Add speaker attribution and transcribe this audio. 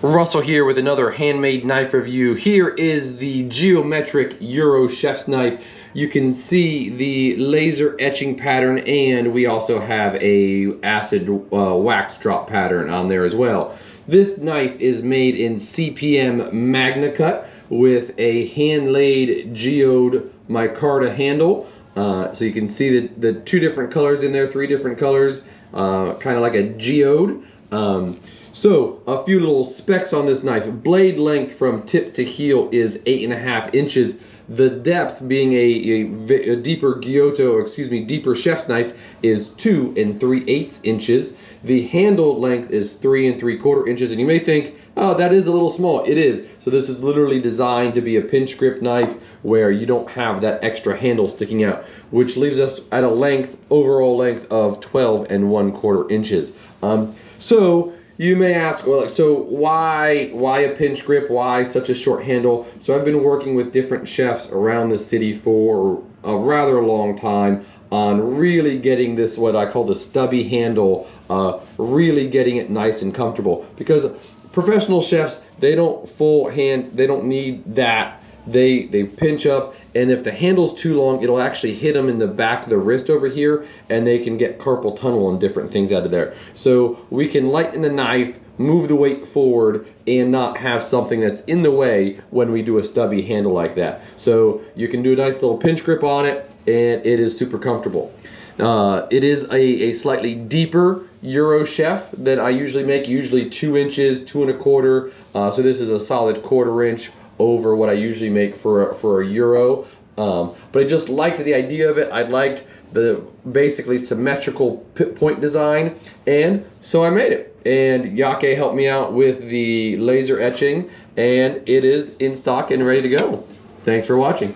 Speaker 1: Russell here with another handmade knife review. Here is the geometric Euro chef's knife. You can see the laser etching pattern, and we also have a acid wax drop pattern on there as well. This knife is made in CPM Magna Cut with a hand-laid geode micarta handle. So you can see the two different colors in there, three different colors, kind of like a geode. So a few little specs on this knife. Blade length from tip to heel is 8.5 inches. The depth, being a deeper deeper chef's knife, is 2 3/8 inches. The handle length is 3 3/4 inches, and you may think, oh, that is a little small. It is. So this is literally designed to be a pinch grip knife where you don't have that extra handle sticking out, which leaves us at a overall length of 12 1/4 inches. So you may ask, well, so why a pinch grip? Why such a short handle? So I've been working with different chefs around the city for a rather long time on really getting this, what I call the stubby handle, really getting it nice and comfortable. Because professional chefs, they don't need that. They pinch up, and if the handle's too long, it'll actually hit them in the back of the wrist over here, and they can get carpal tunnel and different things out of there. So we can lighten the knife, move the weight forward, and not have something that's in the way when we do a stubby handle like that. So you can do a nice little pinch grip on it, and it is super comfortable. It is a slightly deeper Euro chef that I usually make, usually 2 inches, 2 1/4. So this is a solid 1/4 inch over what I usually make for a Euro. But I just liked the idea of it. I liked the basically symmetrical point design, and so I made it. And Yake helped me out with the laser etching, and it is in stock and ready to go. Thanks for watching.